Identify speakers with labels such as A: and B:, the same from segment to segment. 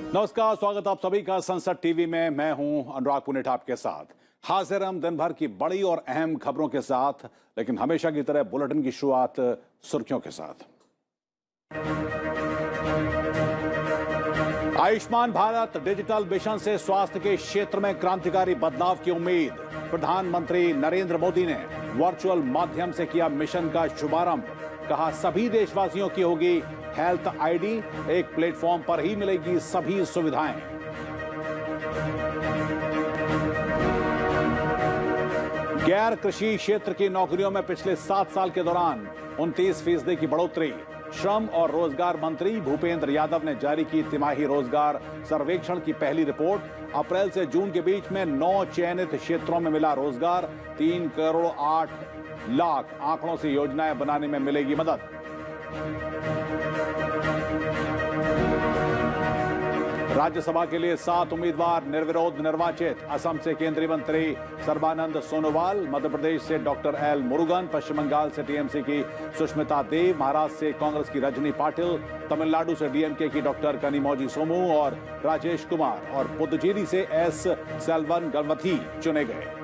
A: नमस्कार, स्वागत आप सभी का संसद टीवी में। मैं हूं अनुराग पुनेठा आपके साथ। हाजिर हम दिन भर की बड़ी और अहम खबरों के साथ, लेकिन हमेशा की तरह बुलेटिन की शुरुआत सुर्खियों के साथ। आयुष्मान भारत डिजिटल मिशन से स्वास्थ्य के क्षेत्र में क्रांतिकारी बदलाव की उम्मीद। प्रधानमंत्री नरेंद्र मोदी ने वर्चुअल माध्यम से किया मिशन का शुभारंभ। कहा सभी देशवासियों की होगी हेल्थ आईडी, एक प्लेटफॉर्म पर ही मिलेगी सभी सुविधाएं। गैर कृषि क्षेत्र की नौकरियों में पिछले 7 साल के दौरान 29% की बढ़ोतरी। श्रम और रोजगार मंत्री भूपेंद्र यादव ने जारी की तिमाही रोजगार सर्वेक्षण की पहली रिपोर्ट। अप्रैल से जून के बीच में 9 चयनित क्षेत्रों में मिला रोजगार। 3 करोड़ 8 लाख आंकड़ों से योजनाएं बनाने में मिलेगी मदद। राज्यसभा के लिए 7 उम्मीदवार निर्विरोध निर्वाचित। असम से केंद्रीय मंत्री सर्बानंद सोनोवाल, मध्य प्रदेश से डॉक्टर एल मुरुगन, पश्चिम बंगाल से टीएमसी की सुष्मिता देव, महाराष्ट्र से कांग्रेस की रजनी पाटिल, तमिलनाडु से डीएमके की डॉक्टर कनिमोजी सोमू और राजेश कुमार और पुदुचेरी से एस सेल्वन गणवथी चुने गए।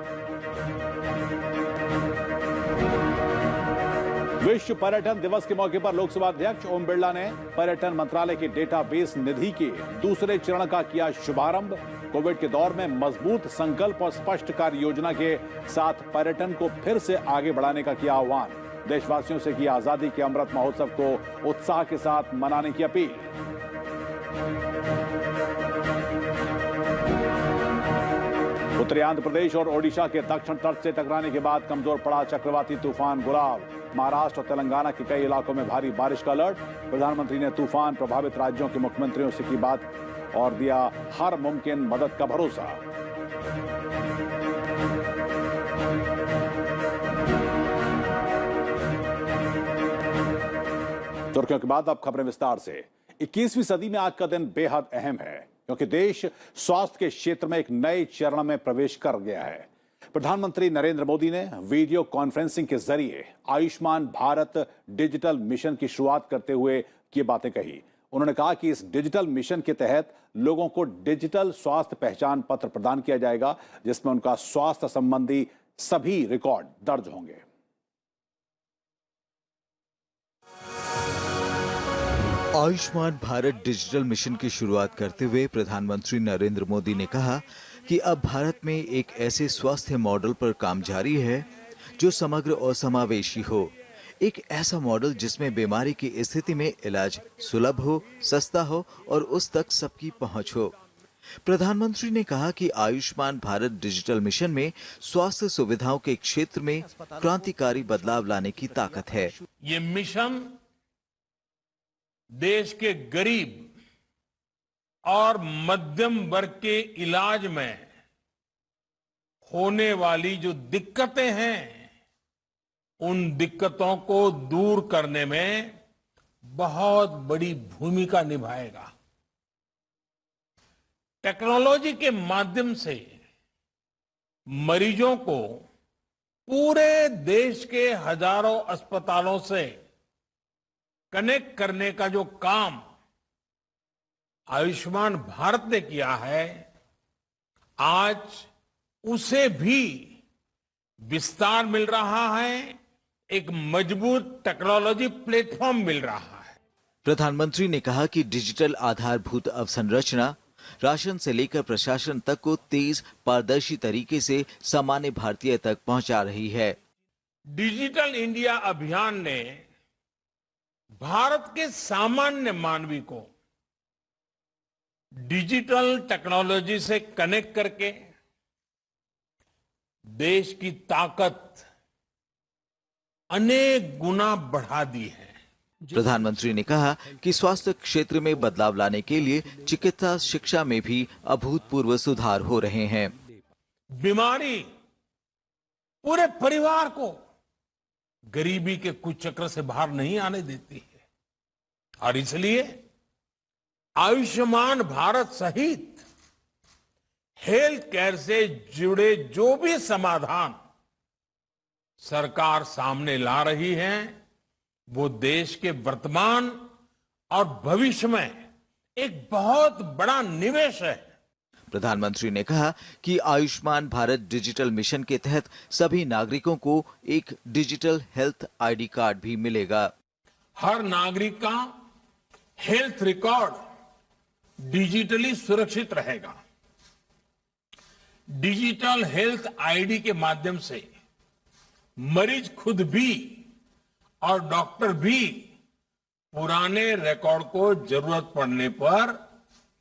A: विश्व पर्यटन दिवस के मौके पर लोकसभा अध्यक्ष ओम बिरला ने पर्यटन मंत्रालय की डेटाबेस निधि के दूसरे चरण का किया शुभारंभ। कोविड के दौर में मजबूत संकल्प और स्पष्ट कार्य योजना के साथ पर्यटन को फिर से आगे बढ़ाने का किया आह्वान। देशवासियों से की आजादी के अमृत महोत्सव को उत्साह के साथ मनाने की अपील। उत्तरी आंध्र प्रदेश और ओडिशा के दक्षिण तट से टकराने के बाद कमजोर पड़ा चक्रवाती तूफान गुलाब। महाराष्ट्र और तेलंगाना के कई इलाकों में भारी बारिश का अलर्ट। प्रधानमंत्री ने तूफान प्रभावित राज्यों के मुख्यमंत्रियों से की बात और दिया हर मुमकिन मदद का भरोसा। सुर्खियों के बाद अब खबरें विस्तार से। 21वीं सदी में आज का दिन बेहद अहम है क्योंकि देश स्वास्थ्य के क्षेत्र में एक नए चरण में प्रवेश कर गया है। प्रधानमंत्री नरेंद्र मोदी ने वीडियो कॉन्फ्रेंसिंग के जरिए आयुष्मान भारत डिजिटल मिशन की शुरुआत करते हुए ये बातें कही। उन्होंने कहा कि इस डिजिटल मिशन के तहत लोगों को डिजिटल स्वास्थ्य पहचान पत्र प्रदान किया जाएगा, जिसमें उनका स्वास्थ्य संबंधी सभी रिकॉर्ड दर्ज होंगे।
B: आयुष्मान भारत डिजिटल मिशन की शुरुआत करते हुए प्रधानमंत्री नरेंद्र मोदी ने कहा कि अब भारत में एक ऐसे स्वास्थ्य मॉडल पर काम जारी है जो समग्र और समावेशी हो। एक ऐसा मॉडल जिसमें बीमारी की स्थिति में इलाज सुलभ हो, सस्ता हो और उस तक सबकी पहुंच हो। प्रधानमंत्री ने कहा कि आयुष्मान भारत डिजिटल मिशन में स्वास्थ्य सुविधाओं के क्षेत्र में क्रांतिकारी बदलाव लाने की ताकत है।
C: ये मिशन देश के गरीब और मध्यम वर्ग के इलाज में होने वाली जो दिक्कतें हैं, उन दिक्कतों को दूर करने में बहुत बड़ी भूमिका निभाएगा। टेक्नोलॉजी के माध्यम से मरीजों को पूरे देश के हजारों अस्पतालों से कनेक्ट करने का जो काम आयुष्मान भारत ने किया है, आज उसे भी विस्तार मिल रहा है, एक मजबूत टेक्नोलॉजी प्लेटफॉर्म मिल रहा है।
B: प्रधानमंत्री ने कहा कि डिजिटल आधारभूत अवसंरचना राशन से लेकर प्रशासन तक को तेज, पारदर्शी तरीके से सामान्य भारतीय तक पहुंचा रही है।
C: डिजिटल इंडिया अभियान ने भारत के सामान्य मानवी को डिजिटल टेक्नोलॉजी से कनेक्ट करके देश की ताकत अनेक गुना बढ़ा दी है।
B: प्रधानमंत्री ने कहा कि स्वास्थ्य क्षेत्र में बदलाव लाने के लिए चिकित्सा शिक्षा में भी अभूतपूर्व सुधार हो रहे हैं।
C: बीमारी पूरे परिवार को गरीबी के कुचक्र से बाहर नहीं आने देती है और इसलिए आयुष्मान भारत सहित हेल्थ केयर से जुड़े जो भी समाधान सरकार सामने ला रही है, वो देश के वर्तमान और भविष्य में एक बहुत बड़ा निवेश है।
B: प्रधानमंत्री ने कहा कि आयुष्मान भारत डिजिटल मिशन के तहत सभी नागरिकों को एक डिजिटल हेल्थ आईडी कार्ड भी मिलेगा।
C: हर नागरिक का हेल्थ रिकॉर्ड डिजिटली सुरक्षित रहेगा। डिजिटल हेल्थ आईडी के माध्यम से मरीज खुद भी और डॉक्टर भी पुराने रिकॉर्ड को जरूरत पड़ने पर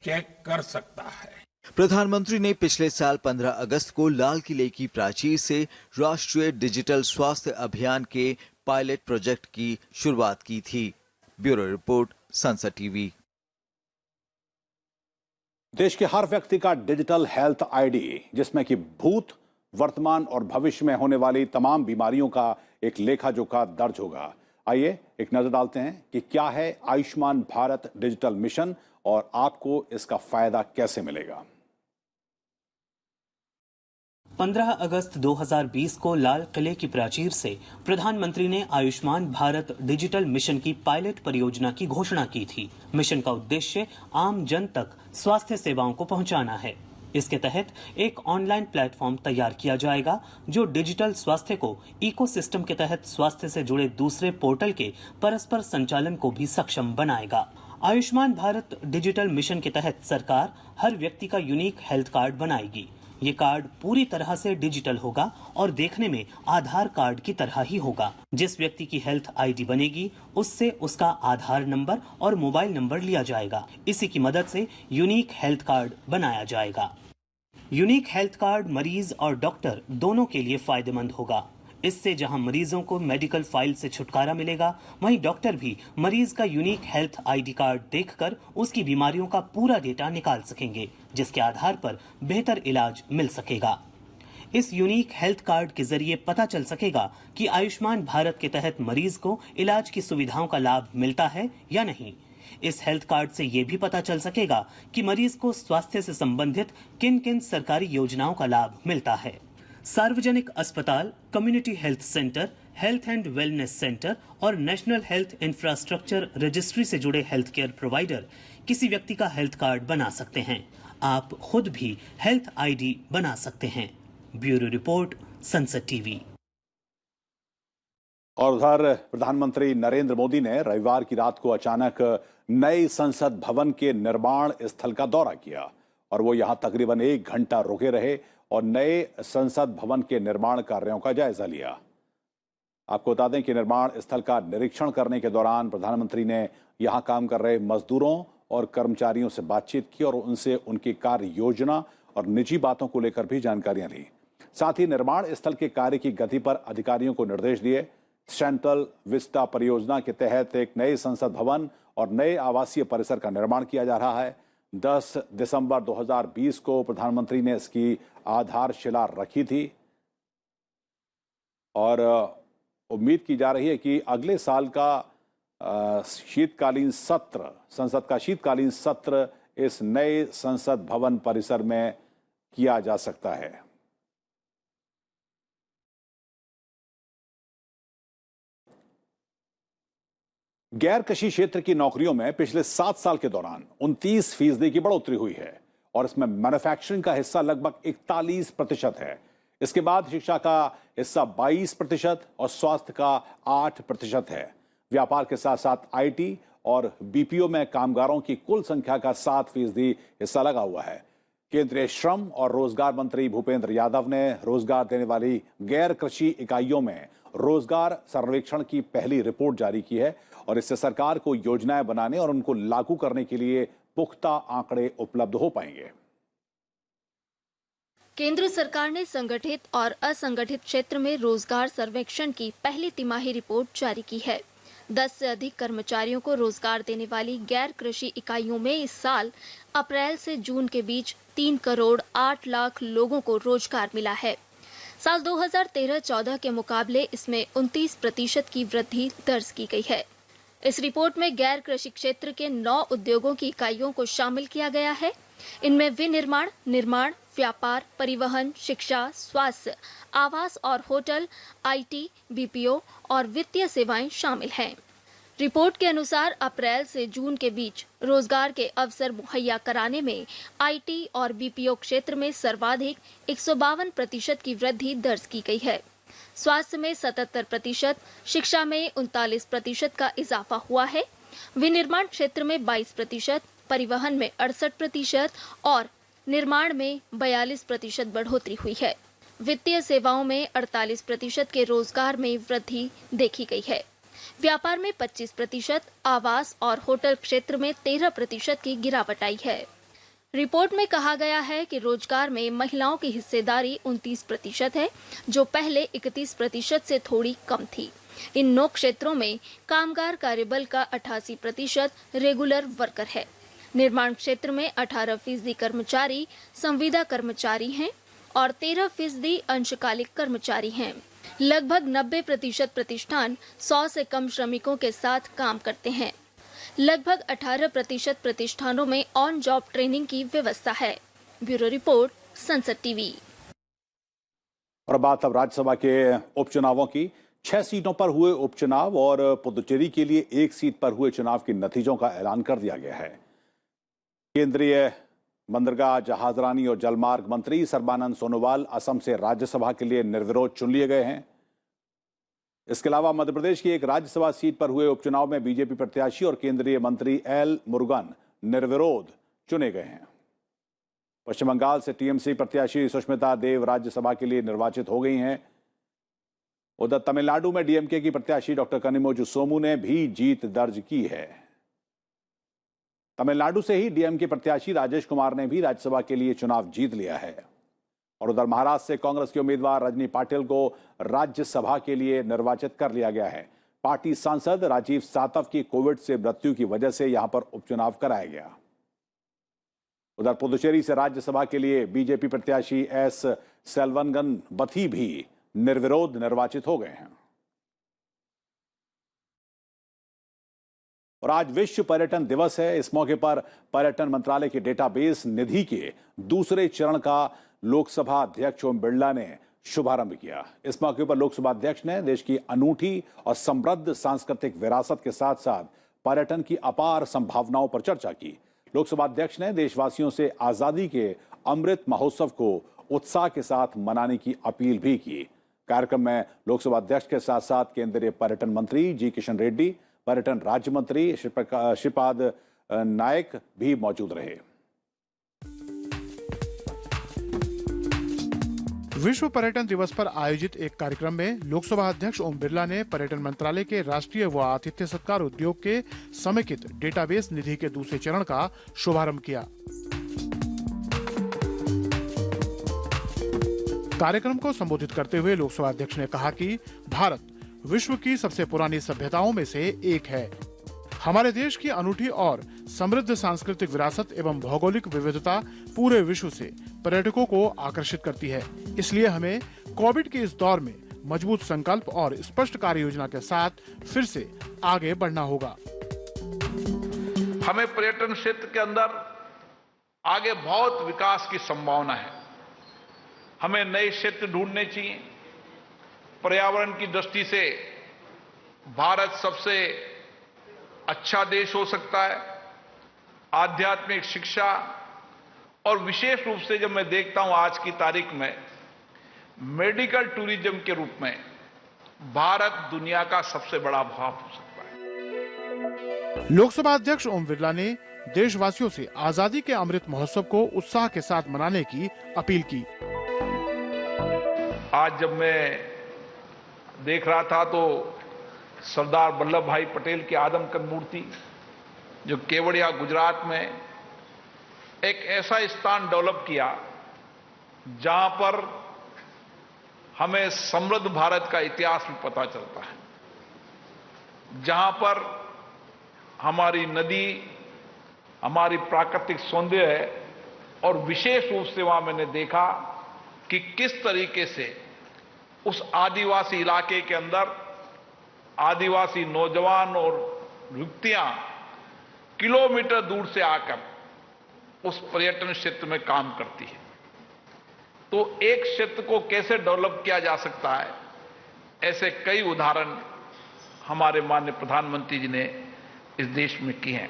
C: चेक कर सकता है।
B: प्रधानमंत्री ने पिछले साल 15 अगस्त को लाल किले की प्राचीर से राष्ट्रीय डिजिटल स्वास्थ्य अभियान के पायलट प्रोजेक्ट की शुरुआत की थी। ब्यूरो रिपोर्ट, संसद टीवी।
A: देश के हर व्यक्ति का डिजिटल हेल्थ आईडी, जिसमें कि भूत, वर्तमान और भविष्य में होने वाली तमाम बीमारियों का एक लेखा जोखा दर्ज होगा। आइए एक नजर डालते हैं कि क्या है आयुष्मान भारत डिजिटल मिशन और आपको इसका फायदा कैसे मिलेगा।
D: 15 अगस्त 2020 को लाल किले की प्राचीर से प्रधानमंत्री ने आयुष्मान भारत डिजिटल मिशन की पायलट परियोजना की घोषणा की थी। मिशन का उद्देश्य आम जन तक स्वास्थ्य सेवाओं को पहुंचाना है। इसके तहत एक ऑनलाइन प्लेटफॉर्म तैयार किया जाएगा जो डिजिटल स्वास्थ्य को इकोसिस्टम के तहत स्वास्थ्य से जुड़े दूसरे पोर्टल के परस्पर संचालन को भी सक्षम बनाएगा। आयुष्मान भारत डिजिटल मिशन के तहत सरकार हर व्यक्ति का यूनिक हेल्थ कार्ड बनाएगी। ये कार्ड पूरी तरह से डिजिटल होगा और देखने में आधार कार्ड की तरह ही होगा। जिस व्यक्ति की हेल्थ आईडी बनेगी उससे उसका आधार नंबर और मोबाइल नंबर लिया जाएगा। इसी की मदद से यूनिक हेल्थ कार्ड बनाया जाएगा। यूनिक हेल्थ कार्ड मरीज और डॉक्टर दोनों के लिए फायदेमंद होगा। इससे जहां मरीजों को मेडिकल फाइल से छुटकारा मिलेगा, वहीं डॉक्टर भी मरीज का यूनिक हेल्थ आईडी कार्ड देखकर उसकी बीमारियों का पूरा डेटा निकाल सकेंगे, जिसके आधार पर बेहतर इलाज मिल सकेगा। इस यूनिक हेल्थ कार्ड के जरिए पता चल सकेगा कि आयुष्मान भारत के तहत मरीज को इलाज की सुविधाओं का लाभ मिलता है या नहीं। इस हेल्थ कार्ड से ये भी पता चल सकेगा कि मरीज को स्वास्थ्य से संबंधित किन किन सरकारी योजनाओं का लाभ मिलता है। सार्वजनिक अस्पताल, community health centre, health and wellness centre और नेशनल हेल्थ इंफ्रास्ट्रक्चर रजिस्ट्री से जुड़े हेल्थ केयर प्रोवाइडर किसी व्यक्ति का हेल्थ कार्ड बना सकते हैं। आप खुद भी हेल्थ आईडी बना सकते हैं। ब्यूरो रिपोर्ट, संसद टीवी।
A: और उधर प्रधानमंत्री नरेंद्र मोदी ने रविवार की रात को अचानक नए संसद भवन के निर्माण स्थल का दौरा किया और वो यहां तकरीबन 1 घंटा रुके रहे और नए संसद भवन के निर्माण कार्यों का जायजा लिया। आपको बता दें कि निर्माण स्थल का निरीक्षण करने के दौरान प्रधानमंत्री ने यहां काम कर रहे मजदूरों और कर्मचारियों से बातचीत की और उनसे उनकी कार्य योजना और निजी बातों को लेकर भी जानकारियां ली। साथ ही निर्माण स्थल के कार्य की गति पर अधिकारियों को निर्देश दिए। सेंट्रल विस्टा परियोजना के तहत एक नए संसद भवन और नए आवासीय परिसर का निर्माण किया जा रहा है। 10 दिसंबर 2020 को प्रधानमंत्री ने इसकी आधारशिला रखी थी और उम्मीद की जा रही है कि अगले साल का शीतकालीन सत्र, संसद का शीतकालीन सत्र इस नए संसद भवन परिसर में किया जा सकता है। गैर कृषि क्षेत्र की नौकरियों में पिछले 7 साल के दौरान 29% की बढ़ोतरी हुई है और इसमें मैन्युफैक्चरिंग का हिस्सा लगभग 41% है। इसके बाद शिक्षा का हिस्सा 22% और स्वास्थ्य का 8% है। व्यापार के साथ साथ आईटी और बीपीओ में कामगारों की कुल संख्या का 7% हिस्सा लगा हुआ है। केंद्रीय श्रम और रोजगार मंत्री भूपेंद्र यादव ने रोजगार देने वाली गैर कृषि इकाइयों में रोजगार सर्वेक्षण की पहली रिपोर्ट जारी की है और इससे सरकार को योजनाएं बनाने और उनको लागू करने के लिए पुख्ता आंकड़े उपलब्ध हो पाएंगे।
E: केंद्र सरकार ने संगठित और असंगठित क्षेत्र में रोजगार सर्वेक्षण की पहली तिमाही रिपोर्ट जारी की है। 10 से अधिक कर्मचारियों को रोजगार देने वाली गैर कृषि इकाइयों में इस साल अप्रैल से जून के बीच 3 करोड़ 8 लाख लोगों को रोजगार मिला है। साल 2013-14 के मुकाबले इसमें 29% की वृद्धि दर्ज की गई है। इस रिपोर्ट में गैर कृषि क्षेत्र के 9 उद्योगों की इकाइयों को शामिल किया गया है। इनमें विनिर्माण, निर्माण, व्यापार, परिवहन, शिक्षा, स्वास्थ्य, आवास और होटल, आईटी, बीपीओ और वित्तीय सेवाएं शामिल हैं। रिपोर्ट के अनुसार अप्रैल से जून के बीच रोजगार के अवसर मुहैया कराने में आईटी और बीपीओ क्षेत्र में सर्वाधिक 152% की वृद्धि दर्ज की गई है। स्वास्थ्य में 77%, शिक्षा में 39% का इजाफा हुआ है। विनिर्माण क्षेत्र में 22%, परिवहन में 68% और निर्माण में 42% बढ़ोतरी हुई है। वित्तीय सेवाओं में 48% के रोजगार में वृद्धि देखी गई है। व्यापार में 25%, आवास और होटल क्षेत्र में 13% की गिरावट आई है। रिपोर्ट में कहा गया है कि रोजगार में महिलाओं की हिस्सेदारी 29% है, जो पहले 31% से थोड़ी कम थी। इन 9 क्षेत्रों में कामगार कार्यबल का 88% रेगुलर वर्कर है। निर्माण क्षेत्र में 18% कर्मचारी संविदा कर्मचारी हैं और 13% अंशकालिक कर्मचारी हैं। लगभग 90% प्रतिष्ठान 100 से कम श्रमिकों के साथ काम करते हैं। लगभग 18% प्रतिष्ठानों में ऑन जॉब ट्रेनिंग की व्यवस्था है। ब्यूरो रिपोर्ट, संसद टीवी।
A: और बात अब राज्यसभा के उपचुनावों की। 6 सीटों पर हुए उपचुनाव और पुदुचेरी के लिए 1 सीट पर हुए चुनाव के नतीजों का ऐलान कर दिया गया है। केंद्रीय बंदरगाह, जहाजरानी और जलमार्ग मंत्री सर्बानंद सोनोवाल असम से राज्यसभा के लिए निर्विरोध चुन लिए गए हैं। इसके अलावा मध्य प्रदेश की एक राज्यसभा सीट पर हुए उपचुनाव में बीजेपी प्रत्याशी और केंद्रीय मंत्री एल मुरुगन निर्विरोध चुने गए हैं। पश्चिम बंगाल से टीएमसी प्रत्याशी सुष्मिता देव राज्यसभा के लिए निर्वाचित हो गई हैं। उधर तमिलनाडु में डीएमके की प्रत्याशी डॉक्टर कनिमोझु सोमू ने भी जीत दर्ज की है। तमिलनाडु से ही डीएमके प्रत्याशी राजेश कुमार ने भी राज्यसभा के लिए चुनाव जीत लिया है। और उधर महाराष्ट्र से कांग्रेस के उम्मीदवार रजनी पाटिल को राज्यसभा के लिए निर्वाचित कर लिया गया है। पार्टी सांसद राजीव सातव की कोविड से मृत्यु की वजह से यहां पर उपचुनाव कराया गया। उधर पुदुचेरी से राज्यसभा के लिए बीजेपी प्रत्याशी एस सेल्वनगन बथी भी निर्विरोध निर्वाचित हो गए हैं। और आज विश्व पर्यटन दिवस है। इस मौके पर पर्यटन मंत्रालय के डेटाबेस निधि के दूसरे चरण का लोकसभा अध्यक्ष ओम बिरला ने शुभारंभ किया। इस मौके पर लोकसभा अध्यक्ष ने देश की अनूठी और समृद्ध सांस्कृतिक विरासत के साथ साथ पर्यटन की अपार संभावनाओं पर चर्चा की। लोकसभा अध्यक्ष ने देशवासियों से आजादी के अमृत महोत्सव को उत्साह के साथ मनाने की अपील भी की। कार्यक्रम में लोकसभा अध्यक्ष के साथ साथ केंद्रीय पर्यटन मंत्री जी किशन रेड्डी, पर्यटन राज्य मंत्री श्रीपाद नायक भी मौजूद रहे।
F: विश्व पर्यटन दिवस पर आयोजित एक कार्यक्रम में लोकसभा अध्यक्ष ओम बिरला ने पर्यटन मंत्रालय के राष्ट्रीय व आतिथ्य सत्कार उद्योग के समेकित डेटाबेस निधि के दूसरे चरण का शुभारंभ किया। कार्यक्रम को संबोधित करते हुए लोकसभा अध्यक्ष ने कहा कि भारत विश्व की सबसे पुरानी सभ्यताओं में से एक है। हमारे देश की अनूठी और समृद्ध सांस्कृतिक विरासत एवं भौगोलिक विविधता पूरे विश्व से पर्यटकों को आकर्षित करती है। इसलिए हमें कोविड के इस दौर में मजबूत संकल्प और स्पष्ट कार्य योजना के साथ फिर से आगे बढ़ना होगा।
G: हमें पर्यटन क्षेत्र के अंदर आगे बहुत विकास की संभावना है। हमें नए क्षेत्र ढूंढने चाहिए। पर्यावरण की दृष्टि से भारत सबसे अच्छा देश हो सकता है। आध्यात्मिक शिक्षा और विशेष रूप से जब मैं देखता हूं आज की तारीख में मेडिकल टूरिज्म के रूप में भारत दुनिया का सबसे बड़ा भाव हो सकता है।
F: लोकसभा अध्यक्ष ओम बिरला ने देशवासियों से आजादी के अमृत महोत्सव को उत्साह के साथ मनाने की अपील की।
G: आज जब मैं देख रहा था तो सरदार वल्लभ भाई पटेल की आदमकद मूर्ति जो केवड़िया गुजरात में एक ऐसा स्थान डेवलप किया जहां पर हमें समृद्ध भारत का इतिहास भी पता चलता है, जहां पर हमारी नदी, हमारी प्राकृतिक सौंदर्य है। और विशेष रूप से वहां मैंने देखा कि किस तरीके से उस आदिवासी इलाके के अंदर आदिवासी नौजवान और युवतियां किलोमीटर दूर से आकर उस पर्यटन क्षेत्र में काम करती है। तो एक क्षेत्र को कैसे डेवलप किया जा सकता है, ऐसे कई उदाहरण हमारे माननीय प्रधानमंत्री जी ने इस देश में की हैं।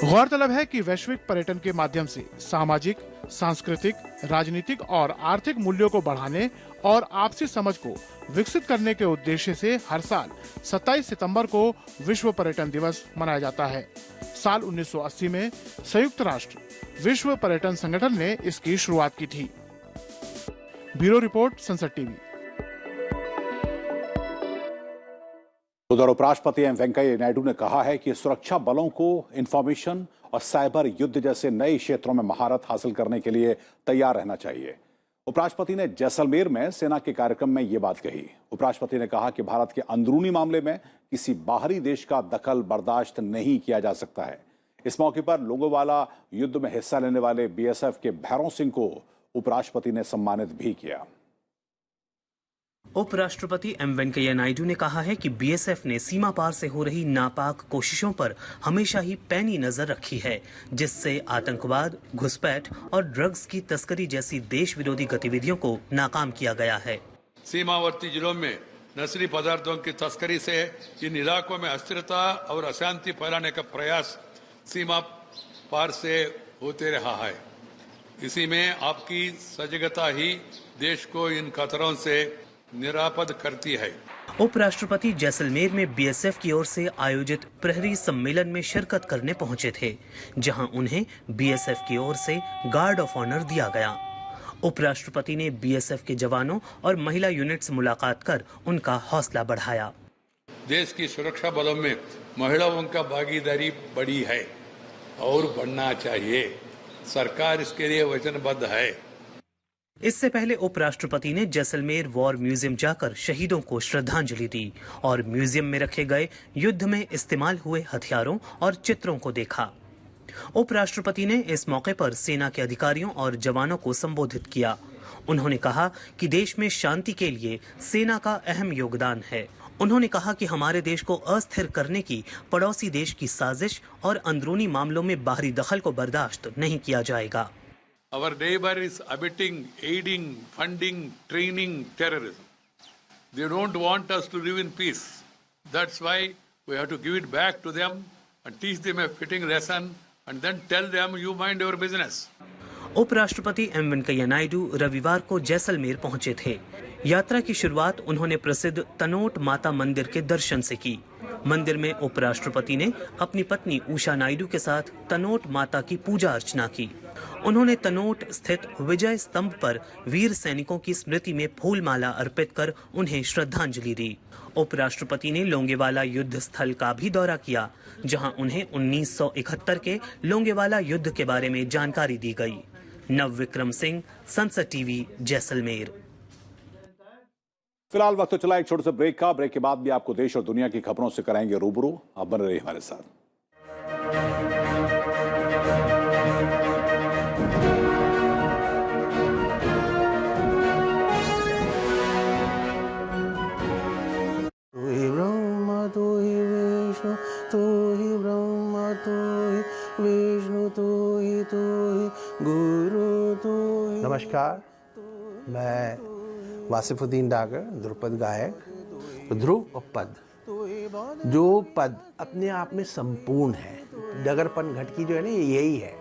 F: गौरतलब है कि वैश्विक पर्यटन के माध्यम से सामाजिक, सांस्कृतिक, राजनीतिक और आर्थिक मूल्यों को बढ़ाने और आपसी समझ को विकसित करने के उद्देश्य से हर साल 27 सितंबर को विश्व पर्यटन दिवस मनाया जाता है। साल 1980 में संयुक्त राष्ट्र विश्व पर्यटन संगठन ने इसकी शुरुआत की थी। ब्यूरो रिपोर्ट, संसद टीवी।
A: उधर उपराष्ट्रपति एम वेंकैया नायडू ने कहा है कि सुरक्षा बलों को इंफॉर्मेशन और साइबर युद्ध जैसे नए क्षेत्रों में महारत हासिल करने के लिए तैयार रहना चाहिए। उपराष्ट्रपति ने जैसलमेर में सेना के कार्यक्रम में ये बात कही। उपराष्ट्रपति ने कहा कि भारत के अंदरूनी मामले में किसी बाहरी देश का दखल बर्दाश्त नहीं किया जा सकता है। इस मौके पर लोंगोवाला युद्ध में हिस्सा लेने वाले बीएसएफ के भैरों सिंह को उपराष्ट्रपति ने सम्मानित भी किया।
D: उपराष्ट्रपति एम वेंकैया नायडू ने कहा है कि बीएसएफ ने सीमा पार से हो रही नापाक कोशिशों पर हमेशा ही पैनी नजर रखी है, जिससे आतंकवाद, घुसपैठ और ड्रग्स की तस्करी जैसी देश विरोधी गतिविधियों को नाकाम किया गया है।
H: सीमावर्ती जिलों में नस्ली पदार्थों की तस्करी से इन इलाकों में अस्थिरता और अशांति फैलाने का प्रयास सीमा पार से होते रहा है। इसी में आपकी सजगता ही देश को इन खतरों से निरापद करती है।
D: उपराष्ट्रपति जैसलमेर में बीएसएफ की ओर से आयोजित प्रहरी सम्मेलन में शिरकत करने पहुंचे थे, जहां उन्हें बीएसएफ की ओर से गार्ड ऑफ ऑनर दिया गया। उपराष्ट्रपति ने बीएसएफ के जवानों और महिला यूनिट से मुलाकात कर उनका हौसला बढ़ाया।
H: देश की सुरक्षा बलों में महिलाओं का भागीदारी बढ़ी है और बढ़ना चाहिए। सरकार इसके लिए वचनबद्ध है।
D: इससे पहले उपराष्ट्रपति ने जैसलमेर वॉर म्यूजियम जाकर शहीदों को श्रद्धांजलि दी और म्यूजियम में रखे गए युद्ध में इस्तेमाल हुए हथियारों और चित्रों को देखा। उपराष्ट्रपति ने इस मौके पर सेना के अधिकारियों और जवानों को संबोधित किया। उन्होंने कहा कि देश में शांति के लिए सेना का अहम योगदान है। उन्होंने कहा कि हमारे देश को अस्थिर करने की पड़ोसी देश की साजिश और अंदरूनी मामलों में बाहरी दखल को बर्दाश्त नहीं किया जाएगा।
H: Our neighbor is abetting, aiding, funding, training terrorism. They don't want us to live in peace. That's why we have to give it back to them and teach them a fitting lesson and then tell them you mind your business.
D: उपराष्ट्रपति M Venkaiah Naidu रविवार को जैसलमेर पहुंचे थे। यात्रा की शुरुआत उन्होंने प्रसिद्ध तनोट माता मंदिर के दर्शन से की। मंदिर में उपराष्ट्रपति ने अपनी पत्नी उषा नायडू के साथ तनोट माता की पूजा अर्चना की। उन्होंने तनोट स्थित विजय स्तंभ पर वीर सैनिकों की स्मृति में फूल माला अर्पित कर उन्हें श्रद्धांजलि दी। उपराष्ट्रपति ने लोंगेवाला युद्ध स्थल का भी दौरा किया, जहां उन्हें 1971 के लोंगेवाला युद्ध के बारे में जानकारी दी गई। नव विक्रम सिंह, संसद टीवी, जैसलमेर।
A: फिलहाल वक्त तो चला एक छोटे से ब्रेक का। ब्रेक के बाद भी आपको देश और दुनिया की खबरों से कराएंगे रूबरू। आप बने रहिए हमारे साथ।
I: तू ही ब्रह्मा तू ही विष्णु तू ही ब्रह्मा तू ही विष्णु तू ही गुरु तू ही। नमस्कार, मैं वासिफुद्दीन डागर, ध्रुपद गायक। ध्रुव और पद, जो पद अपने आप में संपूर्ण है। डगरपन घटकी जो है ना, ये यही है।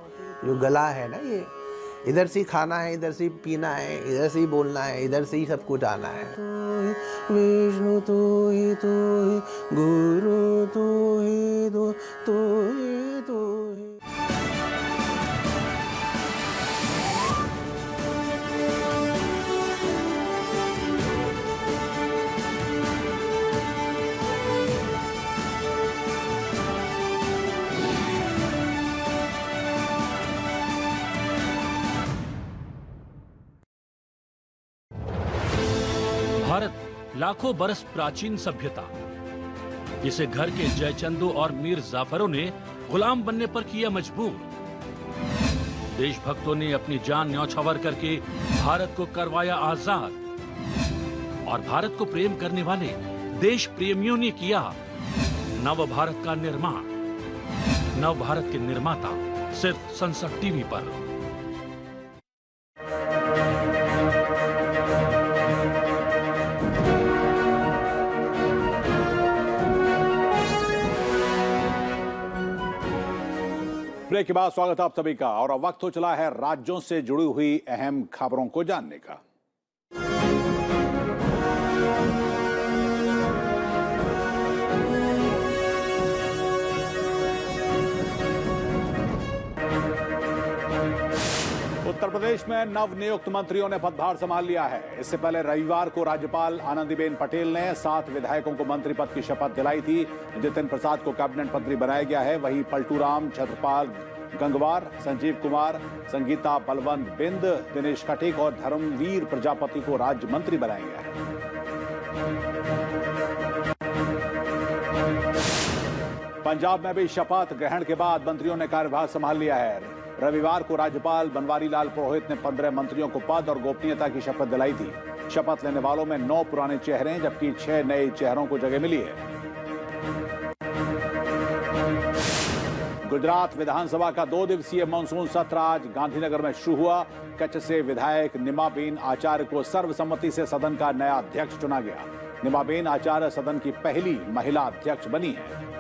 I: जो गला है ना, ये इधर से खाना है, इधर से पीना है, इधर से ही बोलना है, इधर से ही सब कुछ आना है। विष्णु तू ही गुरु तू ही तू ही।
J: भारत लाखों बरस प्राचीन सभ्यता, जिसे घर के जयचंदो और मीर जाफरों ने गुलाम बनने पर किया मजबूर। देशभक्तों ने अपनी जान न्यौछावर करके भारत को करवाया आजाद और भारत को प्रेम करने वाले देश प्रेमियों ने किया नव भारत का निर्माण। नव भारत के निर्माता सिर्फ संसद टीवी पर।
A: ब्रेक के बाद स्वागत है आप सभी का। और अब वक्त हो चला है राज्यों से जुड़ी हुई अहम खबरों को जानने का। उत्तर प्रदेश में नवनियुक्त मंत्रियों ने पदभार संभाल लिया है। इससे पहले रविवार को राज्यपाल आनंदीबेन पटेल ने 7 विधायकों को मंत्री पद की शपथ दिलाई थी। जितिन प्रसाद को कैबिनेट मंत्री बनाया गया है। वहीं पलटूराम, छत्रपाल गंगवार, संजीव कुमार, संगीता बलवंत बिंद, दिनेश खटीक और धर्मवीर प्रजापति को राज्य मंत्री बनाया गया है। पंजाब में भी शपथ ग्रहण के बाद मंत्रियों ने कार्यभार संभाल लिया है। रविवार को राज्यपाल बनवारी लाल पुरोहित ने 15 मंत्रियों को पद और गोपनीयता की शपथ दिलाई थी। शपथ लेने वालों में 9 पुराने चेहरे जबकि 6 नए चेहरों को जगह मिली है। गुजरात विधानसभा का 2 दिवसीय मानसून सत्र आज गांधीनगर में शुरू हुआ। कच्छ से विधायक निमाबेन आचार्य को सर्वसम्मति से सदन का नया अध्यक्ष चुना गया। निमाबेन आचार्य सदन की पहली महिला अध्यक्ष बनी है।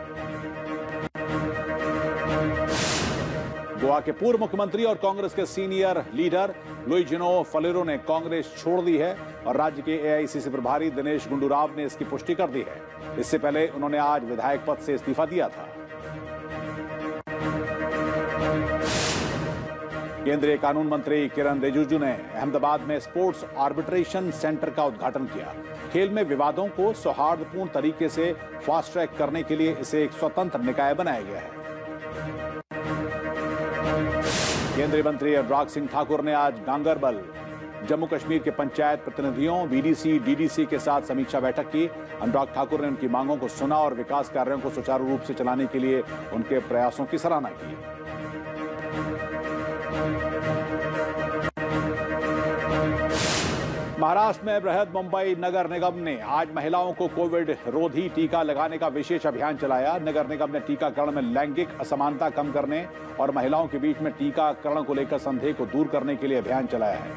A: गोवा के पूर्व मुख्यमंत्री और कांग्रेस के सीनियर लीडर लुइजिनो फलेरो ने कांग्रेस छोड़ दी है और राज्य के एआईसीसी प्रभारी दिनेश गुंडूराव ने इसकी पुष्टि कर दी है। इससे पहले उन्होंने आज विधायक पद से इस्तीफा दिया था। केंद्रीय कानून मंत्री किरण रिजिजू ने अहमदाबाद में स्पोर्ट्स आर्बिट्रेशन सेंटर का उद्घाटन किया। खेल में विवादों को सौहार्दपूर्ण तरीके से फास्ट ट्रैक करने के लिए इसे एक स्वतंत्र निकाय बनाया गया है। केंद्रीय मंत्री अनुराग सिंह ठाकुर ने आज गांगरबल जम्मू कश्मीर के पंचायत प्रतिनिधियों, बीडीसी, डीडीसी के साथ समीक्षा बैठक की। अनुराग ठाकुर ने उनकी मांगों को सुना और विकास कार्यों को सुचारू रूप से चलाने के लिए उनके प्रयासों की सराहना की। महाराष्ट्र में बृहद मुंबई नगर निगम ने आज महिलाओं को कोविड रोधी टीका लगाने का विशेष अभियान चलाया। नगर निगम ने टीकाकरण में लैंगिक असमानता कम करने और महिलाओं के बीच में टीकाकरण को लेकर संदेह को दूर करने के लिए अभियान चलाया है।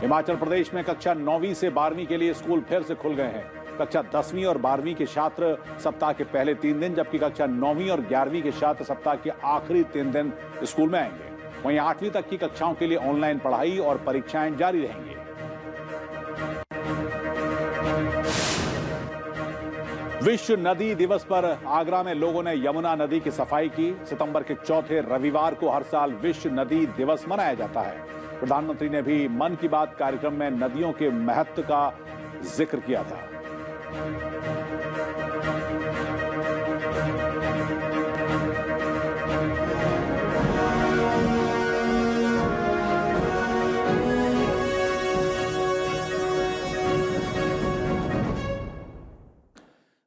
A: हिमाचल प्रदेश में कक्षा 9वीं से 12वीं के लिए स्कूल फिर से खुल गए हैं। कक्षा 10वीं और 12वीं के छात्र सप्ताह के पहले 3 दिन, जबकि कक्षा 9वीं और 11वीं के छात्र सप्ताह के आखिरी 3 दिन स्कूल में आएंगे। वहीं 8वीं तक की कक्षाओं के लिए ऑनलाइन पढ़ाई और परीक्षाएं जारी रहेंगी। विश्व नदी दिवस पर आगरा में लोगों ने यमुना नदी की सफाई की। सितंबर के चौथे रविवार को हर साल विश्व नदी दिवस मनाया जाता है। प्रधानमंत्री ने भी मन की बात कार्यक्रम में नदियों के महत्व का जिक्र किया था।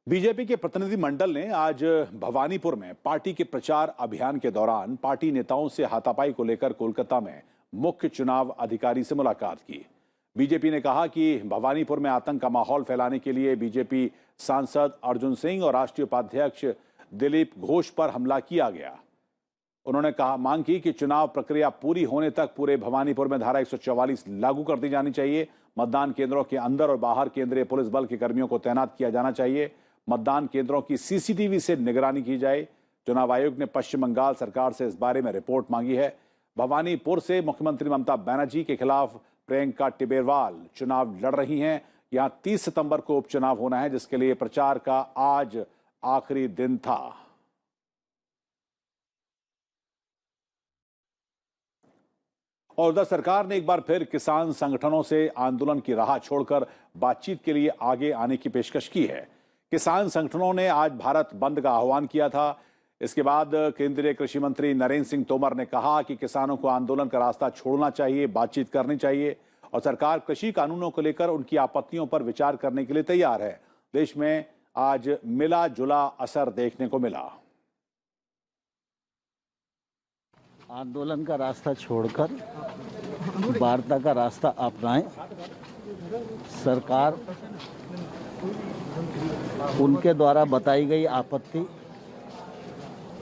A: बीजेपी के प्रतिनिधि मंडल ने आज भवानीपुर में पार्टी के प्रचार अभियान के दौरान पार्टी नेताओं से हाथापाई को लेकर कोलकाता में मुख्य चुनाव अधिकारी से मुलाकात की। बीजेपी ने कहा कि भवानीपुर में आतंक का माहौल फैलाने के लिए बीजेपी सांसद अर्जुन सिंह और राष्ट्रीय उपाध्यक्ष दिलीप घोष पर हमला किया गया। उन्होंने मांग की कि चुनाव प्रक्रिया पूरी होने तक पूरे भवानीपुर में धारा 144 लागू कर दी जानी चाहिए। मतदान केंद्रों के अंदर और बाहर केंद्रीय पुलिस बल के कर्मियों को तैनात किया जाना चाहिए। मतदान केंद्रों की सीसीटीवी से निगरानी की जाए। चुनाव आयोग ने पश्चिम बंगाल सरकार से इस बारे में रिपोर्ट मांगी है। भवानीपुर से मुख्यमंत्री ममता बनर्जी के खिलाफ प्रियंका टिबेरवाल चुनाव लड़ रही हैं। यहां 30 सितंबर को उपचुनाव होना है, जिसके लिए प्रचार का आज आखिरी दिन था। और उधर सरकार ने एक बार फिर किसान संगठनों से आंदोलन की राह छोड़कर बातचीत के लिए आगे आने की पेशकश की है। किसान संगठनों ने आज भारत बंद का आह्वान किया था। इसके बाद केंद्रीय कृषि मंत्री नरेंद्र सिंह तोमर ने कहा कि किसानों को आंदोलन का रास्ता छोड़ना चाहिए, बातचीत करनी चाहिए और सरकार कृषि कानूनों को लेकर उनकी आपत्तियों पर विचार करने के लिए तैयार है। देश में आज मिला जुला असर देखने को मिला।
K: आंदोलन का रास्ता छोड़कर वार्ता का रास्ता अपनाएं। सरकार उनके द्वारा बताई गई आपत्ति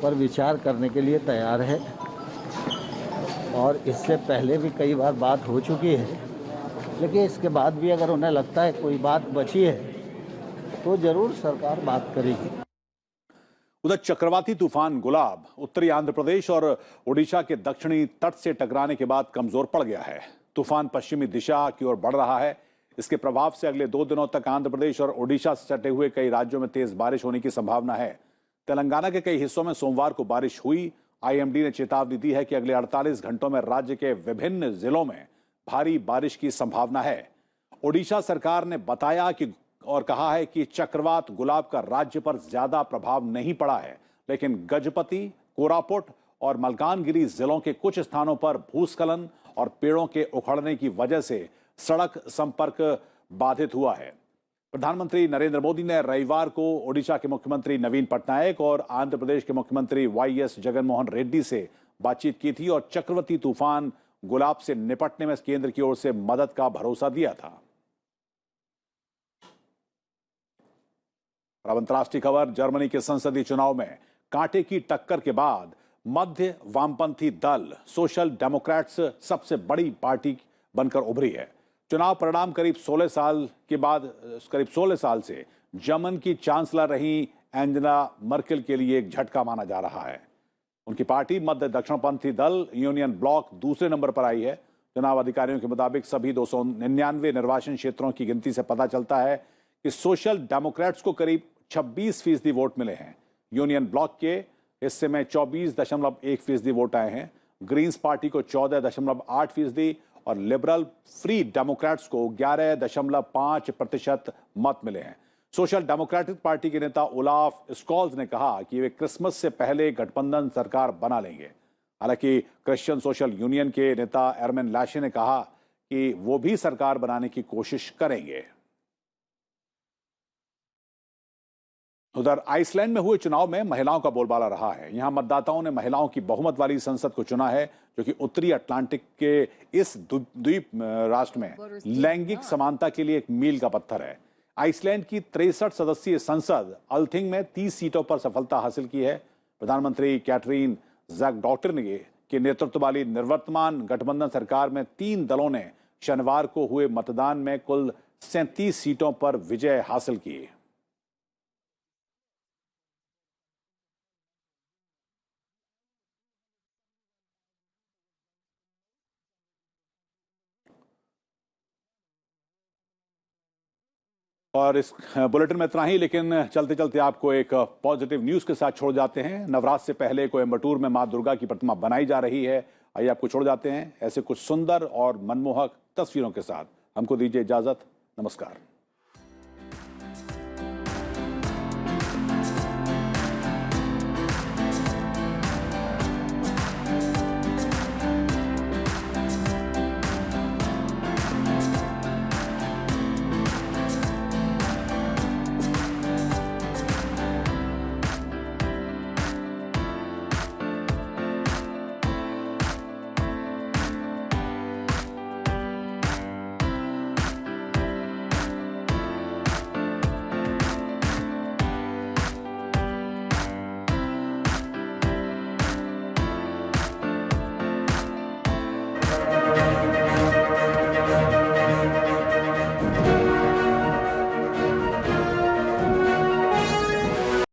K: पर विचार करने के लिए तैयार है और इससे पहले भी कई बार बात हो चुकी है, लेकिन इसके बाद भी अगर उन्हें लगता है कोई बात बची है तो जरूर सरकार बात करेगी।
A: उधर चक्रवाती तूफान गुलाब उत्तरी आंध्र प्रदेश और ओडिशा के दक्षिणी तट से टकराने के बाद कमजोर पड़ गया है। तूफान पश्चिमी दिशा की ओर बढ़ रहा है। इसके प्रभाव से अगले 2 दिनों तक आंध्र प्रदेश और ओडिशा से सटे हुए कई राज्यों में तेज बारिश होने की संभावना है। तेलंगाना के कई हिस्सों में सोमवार को बारिश हुई। आईएमडी ने चेतावनी दी है कि अगले 48 घंटों में राज्य के विभिन्न जिलों में भारी बारिश की संभावना है। ओडिशा सरकार ने बताया कि और कहा है कि चक्रवात गुलाब का राज्य पर ज्यादा प्रभाव नहीं पड़ा है, लेकिन गजपति, कोरापुट और मलकानगिरी जिलों के कुछ स्थानों पर भूस्खलन और पेड़ों के उखड़ने की वजह से सड़क संपर्क बाधित हुआ है। प्रधानमंत्री नरेंद्र मोदी ने रविवार को ओडिशा के मुख्यमंत्री नवीन पटनायक और आंध्र प्रदेश के मुख्यमंत्री वाईएस जगनमोहन रेड्डी से बातचीत की थी और चक्रवाती तूफान गुलाब से निपटने में केंद्र की ओर से मदद का भरोसा दिया था। अब अंतर्राष्ट्रीय खबर, जर्मनी के संसदीय चुनाव में कांटे की टक्कर के बाद मध्य वामपंथी दल सोशल डेमोक्रेट्स सबसे बड़ी पार्टी बनकर उभरी है। चुनाव परिणाम करीब 16 साल से जर्मन की चांसलर रही एंजेला मर्केल के लिए एक झटका माना जा रहा है। उनकी पार्टी मध्य दक्षिणपंथी दल यूनियन ब्लॉक दूसरे नंबर पर आई है। चुनाव अधिकारियों के मुताबिक सभी 299 निर्वाचन क्षेत्रों की गिनती से पता चलता है कि सोशल डेमोक्रेट्स को करीब 26% वोट मिले हैं। यूनियन ब्लॉक के हिस्से में 24.1% वोट आए हैं। ग्रीन्स पार्टी को 14.8% और लिबरल फ्री डेमोक्रेट्स को 11.5% मत मिले हैं। सोशल डेमोक्रेटिक पार्टी के नेता ओलाफ स्कॉल्स ने कहा कि वे क्रिसमस से पहले गठबंधन सरकार बना लेंगे। हालांकि क्रिश्चियन सोशल यूनियन के नेता एरमेन लाशे ने कहा कि वो भी सरकार बनाने की कोशिश करेंगे। उधर आइसलैंड में हुए चुनाव में महिलाओं का बोलबाला रहा है। यहां मतदाताओं ने महिलाओं की बहुमत वाली संसद को चुना है, जो कि उत्तरी अटलांटिक के इस द्वीप राष्ट्र में लैंगिक समानता के लिए एक मील का पत्थर है। आइसलैंड की 63 सदस्यीय संसद अल्थिंग में 30 सीटों पर सफलता हासिल की है। प्रधानमंत्री कैटरीन जैकडॉटर के नेतृत्व वाली निवर्तमान गठबंधन सरकार में 3 दलों ने शनिवार को हुए मतदान में कुल 37 सीटों पर विजय हासिल की। और इस बुलेटिन में इतना ही, लेकिन चलते चलते आपको एक पॉजिटिव न्यूज के साथ छोड़ जाते हैं। नवरात्र से पहले कोयम्बटूर में मां दुर्गा की प्रतिमा बनाई जा रही है। आइए आपको छोड़ जाते हैं ऐसे कुछ सुंदर और मनमोहक तस्वीरों के साथ। हमको दीजिए इजाजत। नमस्कार।